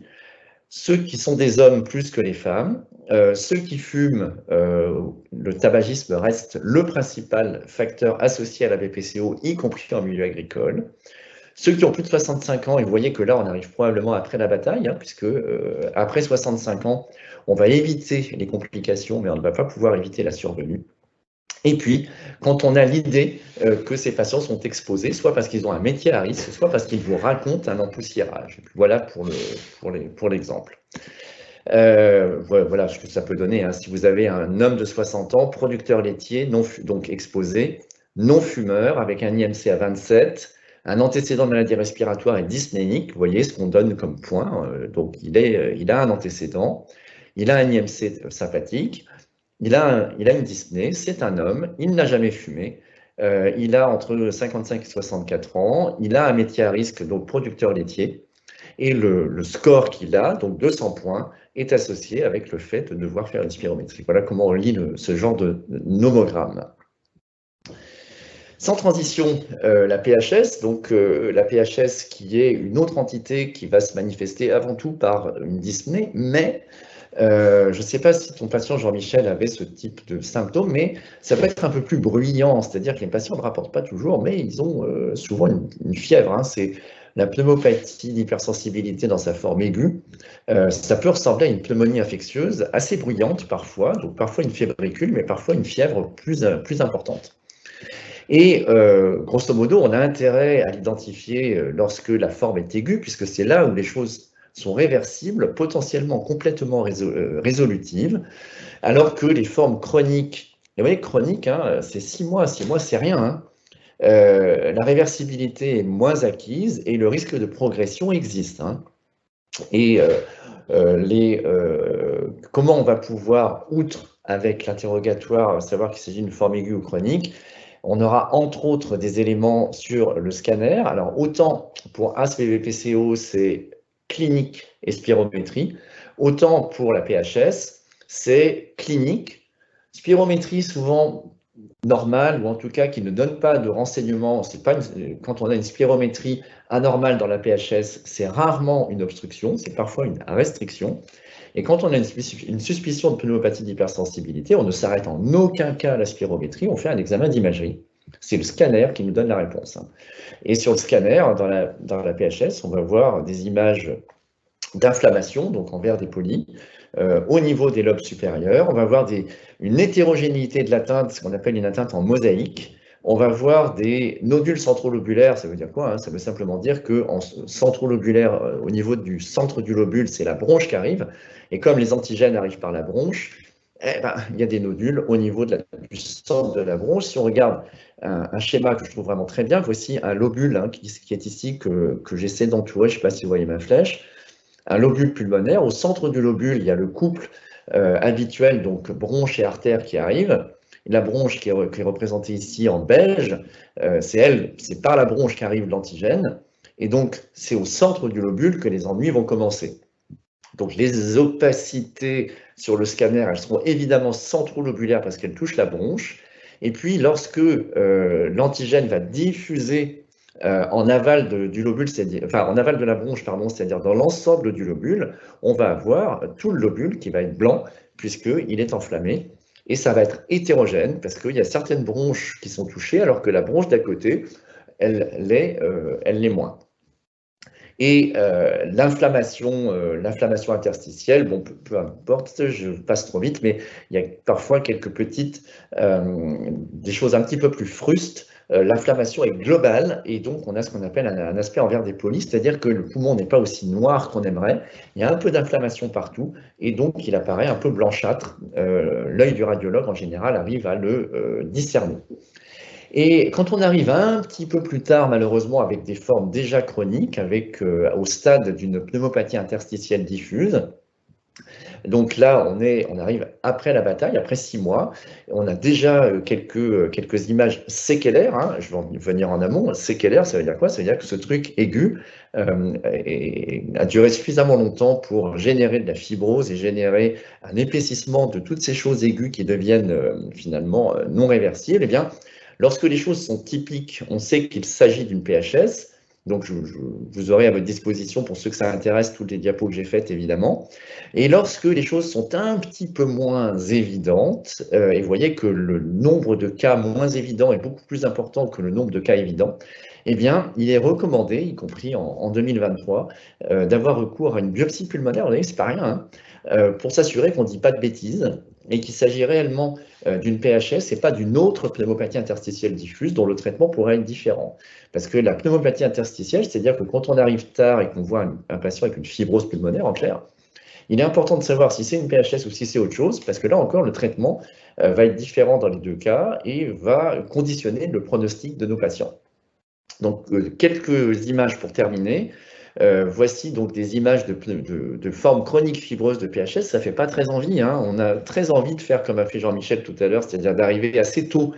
Ceux qui sont des hommes plus que les femmes, ceux qui fument, le tabagisme reste le principal facteur associé à la BPCO, y compris en milieu agricole. Ceux qui ont plus de 65 ans, et vous voyez que là, on arrive probablement après la bataille, puisque après 65 ans, on va éviter les complications, mais on ne va pas pouvoir éviter la survenue. Et puis, quand on a l'idée que ces patients sont exposés, soit parce qu'ils ont un métier à risque, soit parce qu'ils vous racontent un empoussiérage. Voilà pour l'exemple. Voilà ce que ça peut donner. Si vous avez un homme de 60 ans, producteur laitier, donc exposé, non fumeur, avec un IMC à 27, un antécédent de maladie respiratoire et dyspnéique, vous voyez ce qu'on donne comme point. Donc, il a un antécédent, il a un IMC sympathique. Il a une dyspnée, c'est un homme, il n'a jamais fumé, il a entre 55 et 64 ans, il a un métier à risque, donc producteur laitier, et le score qu'il a, donc 200 points, est associé avec le fait de devoir faire une spirométrie. Voilà comment on lit ce genre de nomogramme. Sans transition, la PHS, donc la PHS qui est une autre entité qui va se manifester avant tout par une dyspnée, mais je ne sais pas si ton patient Jean-Michel avait ce type de symptômes, mais ça peut être un peu plus bruyant, c'est-à-dire que les patients ne rapportent pas toujours, mais ils ont souvent une fièvre. C'est la pneumopathie d'hypersensibilité dans sa forme aiguë. Ça peut ressembler à une pneumonie infectieuse, assez bruyante parfois, donc parfois une fébricule, mais parfois une fièvre plus importante. Et grosso modo, on a intérêt à l'identifier lorsque la forme est aiguë, puisque c'est là où les choses sont réversibles, potentiellement complètement résolutives, alors que les formes chroniques, et vous voyez, chronique, c'est 6 mois, 6 mois, c'est rien. La réversibilité est moins acquise et le risque de progression existe. Et comment on va pouvoir, outre avec l'interrogatoire, savoir qu'il s'agit d'une forme aiguë ou chronique, on aura entre autres des éléments sur le scanner. Alors autant pour ASPVPCO, c'est clinique et spirométrie, autant pour la PHS, c'est clinique, spirométrie souvent normale, ou en tout cas qui ne donne pas de renseignements. Quand on a une spirométrie anormale dans la PHS, c'est rarement une obstruction, c'est parfois une restriction. Et quand on a une suspicion de pneumopathie d'hypersensibilité, on ne s'arrête en aucun cas à la spirométrie, on fait un examen d'imagerie. C'est le scanner qui nous donne la réponse. Et sur le scanner, dans la PHS, on va voir des images d'inflammation, donc en vert dépoli, au niveau des lobes supérieurs. On va voir une hétérogénéité de l'atteinte, ce qu'on appelle une atteinte en mosaïque. On va voir des nodules centrolobulaires. Ça veut dire quoi? Ça veut simplement dire qu'en centrolobulaire, au niveau du centre du lobule, c'est la bronche qui arrive. Et comme les antigènes arrivent par la bronche, il y a des nodules au niveau du centre de la bronche. Si on regarde un schéma que je trouve vraiment très bien, voici un lobule qui est ici, que j'essaie d'entourer. Je ne sais pas si vous voyez ma flèche. un lobule pulmonaire. Au centre du lobule, il y a le couple habituel, donc bronche et artère qui arrive. La bronche qui est représentée ici en beige, c'est par la bronche qu'arrive l'antigène. Et donc, c'est au centre du lobule que les ennuis vont commencer. Donc, les opacités sur le scanner, elles seront évidemment centrolobulaires parce qu'elles touchent la bronche. Et puis, lorsque l'antigène va diffuser en aval du lobule, enfin en aval de la bronche, pardon, c'est-à-dire dans l'ensemble du lobule, on va avoir tout le lobule qui va être blanc puisqu'il est enflammé. Et ça va être hétérogène parce qu'il y a certaines bronches qui sont touchées alors que la bronche d'à côté, elle l'est moins. Et l'inflammation interstitielle, bon, peu importe, je passe trop vite, mais il y a parfois quelques petites, des choses un petit peu plus frustes. L'inflammation est globale et donc on a ce qu'on appelle un aspect en verre dépoli, c'est-à-dire que le poumon n'est pas aussi noir qu'on aimerait, il y a un peu d'inflammation partout et donc il apparaît un peu blanchâtre. L'œil du radiologue en général arrive à le discerner. Et quand on arrive un petit peu plus tard, malheureusement, avec des formes déjà chroniques, au stade d'une pneumopathie interstitielle diffuse, donc là, on arrive après la bataille, après 6 mois, on a déjà quelques images séquelaires, hein, je vais en venir en amont. Séquelaire, ça veut dire quoi? Ça veut dire que ce truc aigu a duré suffisamment longtemps pour générer de la fibrose et générer un épaississement de toutes ces choses aiguës qui deviennent finalement non réversibles. Eh bien, lorsque les choses sont typiques, on sait qu'il s'agit d'une PHS, donc vous aurez à votre disposition, pour ceux que ça intéresse, toutes les diapos que j'ai faites, évidemment. Et lorsque les choses sont un petit peu moins évidentes, et vous voyez que le nombre de cas moins évidents est beaucoup plus important que le nombre de cas évidents, eh bien, il est recommandé, y compris en 2023, d'avoir recours à une biopsie pulmonaire. Vous voyez, c'est pas rien, hein, pour s'assurer qu'on ne dit pas de bêtises et qu'il s'agit réellement d'une PHS et pas d'une autre pneumopathie interstitielle diffuse dont le traitement pourrait être différent. Parce que la pneumopathie interstitielle, c'est-à-dire que quand on arrive tard et qu'on voit un patient avec une fibrose pulmonaire en clair, il est important de savoir si c'est une PHS ou si c'est autre chose, parce que là encore, le traitement va être différent dans les deux cas et va conditionner le pronostic de nos patients. Donc, quelques images pour terminer. Voici donc des images de formes chroniques fibreuses de PHS. Ça ne fait pas très envie, hein. On a très envie de faire comme a fait Jean-Michel tout à l'heure, c'est-à-dire d'arriver assez tôt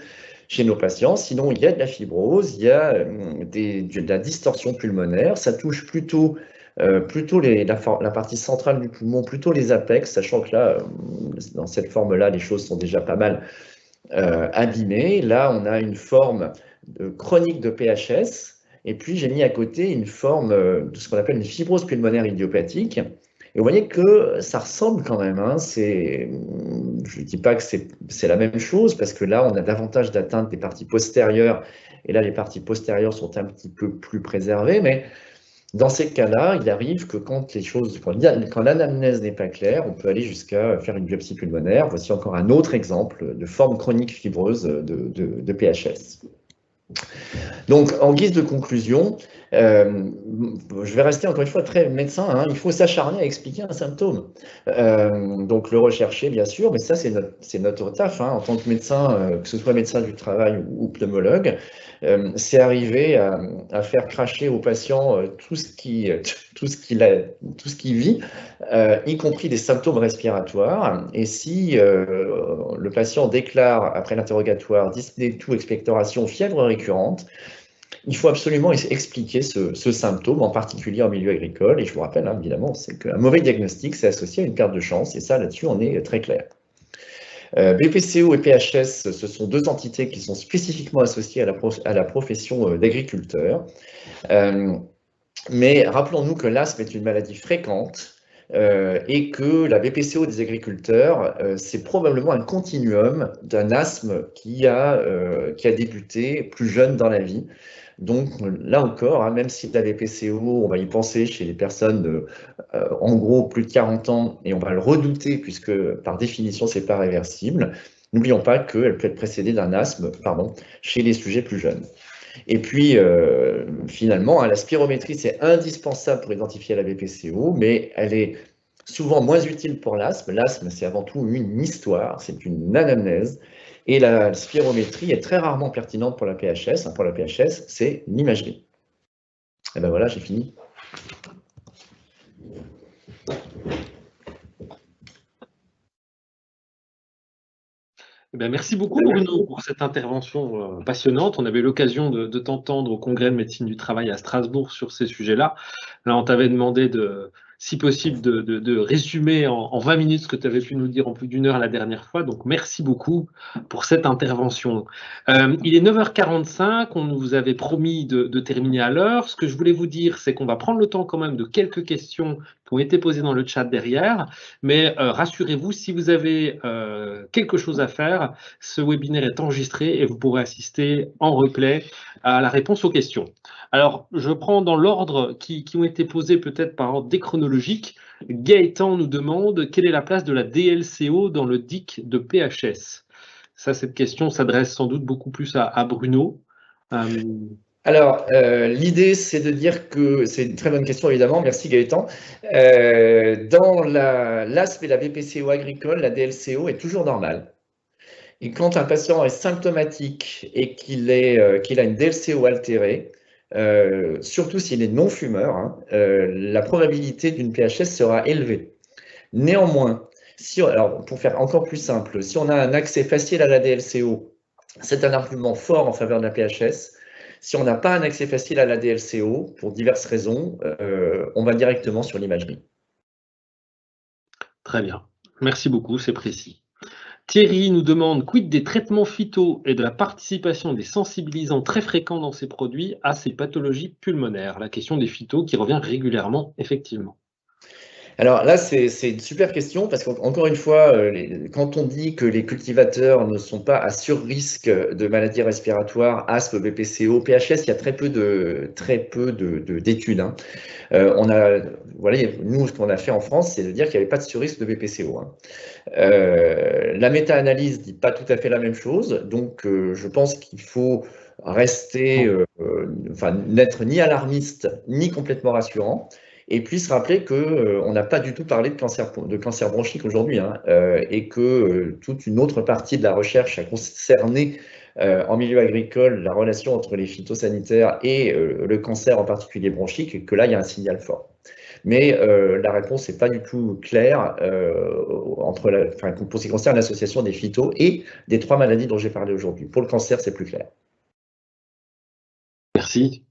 chez nos patients. Sinon, il y a de la fibrose, il y a de la distorsion pulmonaire. Ça touche plutôt la partie centrale du poumon, plutôt les apex, sachant que là, dans cette forme-là, les choses sont déjà pas mal abîmées. Là, on a une forme chronique de PHS. Et puis, j'ai mis à côté une forme de ce qu'on appelle une fibrose pulmonaire idiopathique. Et vous voyez que ça ressemble quand même, hein. Je ne dis pas que c'est la même chose, parce que là, on a davantage d'atteinte des parties postérieures. Et là, les parties postérieures sont un petit peu plus préservées. Mais dans ces cas-là, il arrive que quand l'anamnèse n'est pas claire, on peut aller jusqu'à faire une biopsie pulmonaire. Voici encore un autre exemple de forme chronique fibreuse de PHS. Donc, en guise de conclusion, je vais rester encore une fois très médecin, hein, il faut s'acharner à expliquer un symptôme. Donc, le rechercher, bien sûr, mais ça, c'est notre taf, hein, en tant que médecin, que ce soit médecin du travail ou pneumologue, c'est arriver à faire cracher au patient tout ce qu'il vit, y compris des symptômes respiratoires. Et si le patient déclare après l'interrogatoire dyspnée, toux, expectoration, fièvre récurrente, il faut absolument expliquer ce symptôme, en particulier en milieu agricole. Et je vous rappelle, hein, évidemment, c'est qu'un mauvais diagnostic, c'est associé à une perte de chance. Et ça, là-dessus, on est très clair. BPCO et PHS, ce sont deux entités qui sont spécifiquement associées à la profession d'agriculteur. Mais rappelons-nous que l'asthme est une maladie fréquente et que la BPCO des agriculteurs, c'est probablement un continuum d'un asthme qui a débuté plus jeune dans la vie. Donc là encore, hein, même si la BPCO, on va y penser chez les personnes en gros plus de 40 ans, et on va le redouter puisque par définition, c'est pas réversible, n'oublions pas qu'elle peut être précédée d'un asthme, chez les sujets plus jeunes. Et puis, finalement, hein, la spirométrie, c'est indispensable pour identifier la BPCO, mais elle est souvent moins utile pour l'asthme. L'asthme, c'est avant tout une histoire, c'est une anamnèse. Et la spirométrie est très rarement pertinente pour la PHS. Pour la PHS, c'est l'imagerie. Et ben voilà, j'ai fini. Merci beaucoup Bruno pour cette intervention passionnante. On avait eu l'occasion de t'entendre au Congrès de médecine du travail à Strasbourg sur ces sujets-là. Là, on t'avait demandé si possible, de résumer en 20 minutes ce que tu avais pu nous dire en plus d'1 heure la dernière fois. Donc, merci beaucoup pour cette intervention. Il est 9h45, on vous avait promis de terminer à l'heure. Ce que je voulais vous dire, c'est qu'on va prendre le temps quand même de quelques questions qui ont été posées dans le chat derrière. Mais rassurez-vous, si vous avez quelque chose à faire, ce webinaire est enregistré et vous pourrez assister en replay à la réponse aux questions. Alors, je prends dans l'ordre qui ont été posés peut-être par ordre déchronologique. Gaëtan nous demande quelle est la place de la DLCO dans le DIC de PHS. Ça, cette question s'adresse sans doute beaucoup plus à Bruno. Alors, l'idée, c'est de dire que, c'est une très bonne question évidemment, merci Gaëtan. Dans l'ASP et la BPCO agricole, la DLCO est toujours normale. Et quand un patient est symptomatique et qu'il a une DLCO altérée, surtout s'il est non-fumeur, hein, la probabilité d'une PHS sera élevée. Néanmoins, alors pour faire encore plus simple, si on a un accès facile à la DLCO, c'est un argument fort en faveur de la PHS. Si on n'a pas un accès facile à la DLCO, pour diverses raisons, on va directement sur l'imagerie. Très bien, merci beaucoup, c'est précis. Thierry nous demande quid des traitements phyto et de la participation des sensibilisants très fréquents dans ces produits à ces pathologies pulmonaires. La question des phytos qui revient régulièrement, effectivement. Alors là, c'est une super question parce qu'encore une fois, quand on dit que les cultivateurs ne sont pas à sur-risque de maladies respiratoires, asthme, BPCO, PHS, il y a très peu d'études. Hein. Voilà, nous, ce qu'on a fait en France, c'est de dire qu'il n'y avait pas de sur-risque de BPCO. Hein. La méta-analyse dit pas tout à fait la même chose, donc je pense qu'il faut rester, n'être ni alarmiste ni complètement rassurant. Et puis se rappeler qu'on n'a pas du tout parlé de cancer bronchique aujourd'hui, hein, et que toute une autre partie de la recherche a concerné en milieu agricole la relation entre les phytosanitaires et le cancer en particulier bronchique, et que là il y a un signal fort. Mais la réponse n'est pas du tout claire pour ce qui concerne l'association des phytos et des 3 maladies dont j'ai parlé aujourd'hui. Pour le cancer, c'est plus clair. Merci.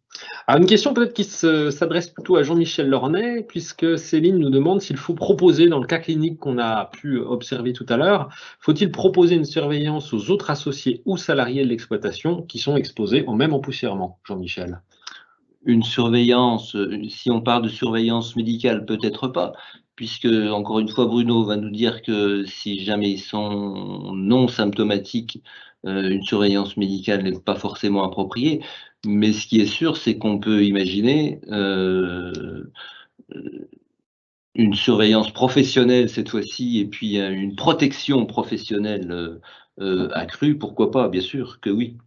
Alors une question peut-être qui s'adresse plutôt à Jean-Michel Lornay, puisque Céline nous demande s'il faut proposer, dans le cas clinique qu'on a pu observer tout à l'heure, faut-il proposer une surveillance aux autres associés ou salariés de l'exploitation qui sont exposés au même empoussièrement, Jean-Michel? Une surveillance, si on parle de surveillance médicale, peut-être pas, puisque, encore une fois, Bruno va nous dire que si jamais ils sont non symptomatiques, une surveillance médicale n'est pas forcément appropriée. Mais ce qui est sûr, c'est qu'on peut imaginer une surveillance professionnelle cette fois-ci, et puis une protection professionnelle accrue, pourquoi pas, bien sûr que oui.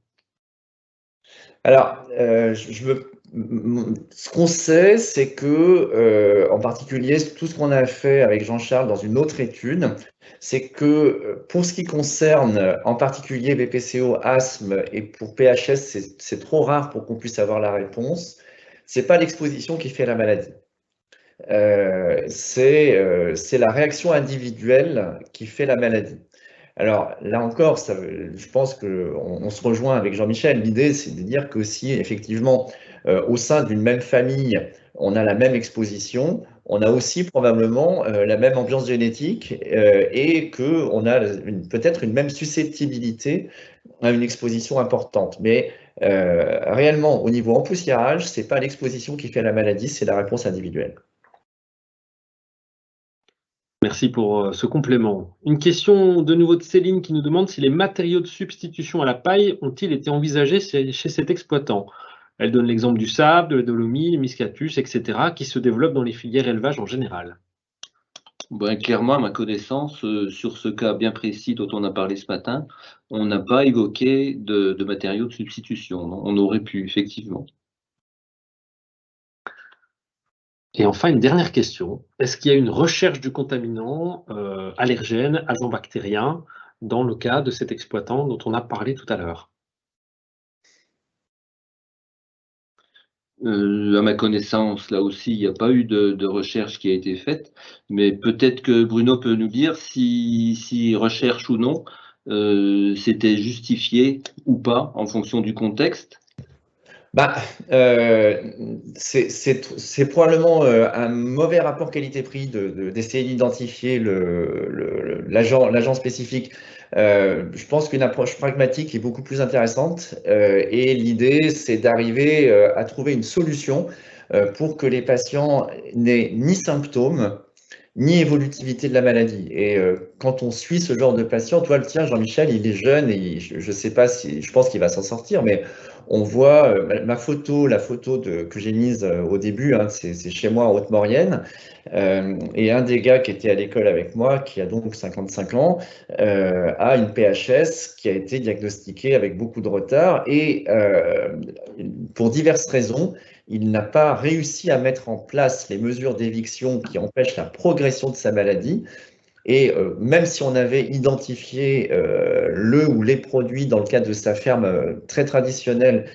Alors, ce qu'on sait, c'est que, en particulier, tout ce qu'on a fait avec Jean-Charles dans une autre étude, c'est que pour ce qui concerne en particulier BPCO, asthme et pour PHS, c'est trop rare pour qu'on puisse avoir la réponse. C'est pas l'exposition qui fait la maladie. C'est la réaction individuelle qui fait la maladie. Alors là encore, je pense qu'on se rejoint avec Jean-Michel. L'idée, c'est de dire que si effectivement, au sein d'une même famille, on a la même exposition, on a aussi probablement la même ambiance génétique et qu'on a peut-être une même susceptibilité à une exposition importante. Mais réellement, au niveau empoussiérage, ce n'est pas l'exposition qui fait la maladie, c'est la réponse individuelle. Merci pour ce complément. Une question de nouveau de Céline qui nous demande si les matériaux de substitution à la paille ont-ils été envisagés chez cet exploitant. Elle donne l'exemple du sable, de la dolomie, le miscatus, etc., qui se développent dans les filières élevage en général. Clairement, à ma connaissance, sur ce cas bien précis dont on a parlé ce matin, on n'a pas évoqué de matériaux de substitution. Non, on aurait pu, effectivement. Et enfin, une dernière question. Est-ce qu'il y a une recherche du contaminant allergène, agent bactérien, dans le cas de cet exploitant dont on a parlé tout à l'heure? À ma connaissance, là aussi, il n'y a pas eu de recherche qui a été faite, mais peut-être que Bruno peut nous dire si recherche ou non, c'était justifié ou pas en fonction du contexte? C'est probablement un mauvais rapport qualité-prix d'essayer d'identifier l'agent spécifique. Je pense qu'une approche pragmatique est beaucoup plus intéressante et l'idée, c'est d'arriver à trouver une solution pour que les patients n'aient ni symptômes, ni évolutivité de la maladie. Et quand on suit ce genre de patient, toi, le tien, Jean-Michel, il est jeune et je sais pas si, je pense qu'il va s'en sortir, mais on voit la photo que j'ai mise au début, hein, c'est chez moi en Haute-Maurienne, et un des gars qui était à l'école avec moi, qui a donc 55 ans, a une PHS qui a été diagnostiquée avec beaucoup de retard et pour diverses raisons, il n'a pas réussi à mettre en place les mesures d'éviction qui empêchent la progression de sa maladie. Et même si on avait identifié le ou les produits dans le cadre de sa ferme très traditionnelle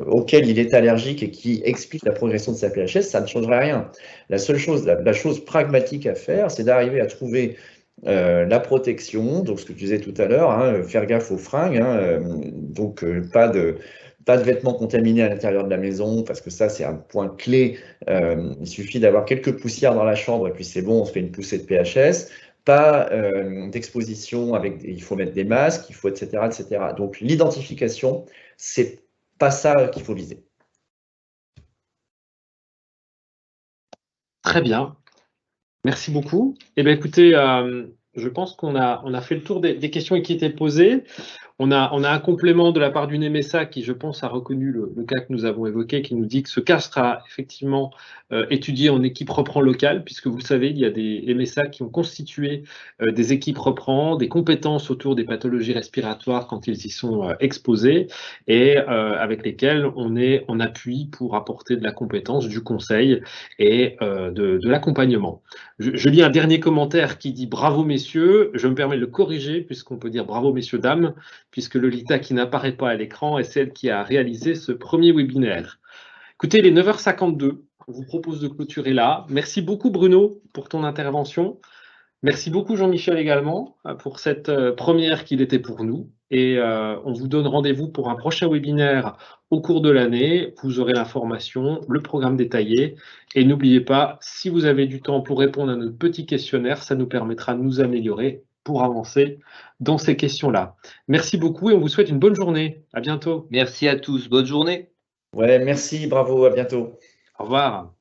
auquel il est allergique et qui explique la progression de sa PHS, ça ne changerait rien. La seule chose, la chose pragmatique à faire, c'est d'arriver à trouver la protection, donc ce que tu disais tout à l'heure, hein, faire gaffe aux fringues, hein, donc pas de vêtements contaminés à l'intérieur de la maison, parce que ça, c'est un point clé. Il suffit d'avoir quelques poussières dans la chambre et puis c'est bon, on se fait une poussée de PHS. Pas d'exposition, il faut mettre des masques, il faut, etc., etc. Donc l'identification, c'est pas ça qu'il faut viser. Très bien. Merci beaucoup. Eh bien, écoutez, je pense qu'on a fait le tour des questions qui étaient posées. On a un complément de la part d'une MSA qui, je pense, a reconnu le cas que nous avons évoqué, qui nous dit que ce cas sera effectivement étudié en équipe reprend locale, puisque vous le savez, il y a des MSA qui ont constitué des équipes reprend, des compétences autour des pathologies respiratoires quand ils y sont exposés, et avec lesquelles on est en appui pour apporter de la compétence, du conseil et de l'accompagnement. Je lis un dernier commentaire qui dit « Bravo messieurs », je me permets de le corriger, puisqu'on peut dire « Bravo messieurs, dames », puisque Lolita, qui n'apparaît pas à l'écran, est celle qui a réalisé ce premier webinaire. Écoutez, il est 9h52, on vous propose de clôturer là. Merci beaucoup Bruno pour ton intervention. Merci beaucoup Jean-Michel également pour cette première qu'il était pour nous. Et on vous donne rendez-vous pour un prochain webinaire au cours de l'année. Vous aurez l'information, le programme détaillé. Et n'oubliez pas, si vous avez du temps pour répondre à notre petit questionnaire, ça nous permettra de nous améliorer pour avancer dans ces questions-là. Merci beaucoup et on vous souhaite une bonne journée. À bientôt. Merci à tous. Bonne journée. Ouais, merci, bravo, à bientôt. Au revoir.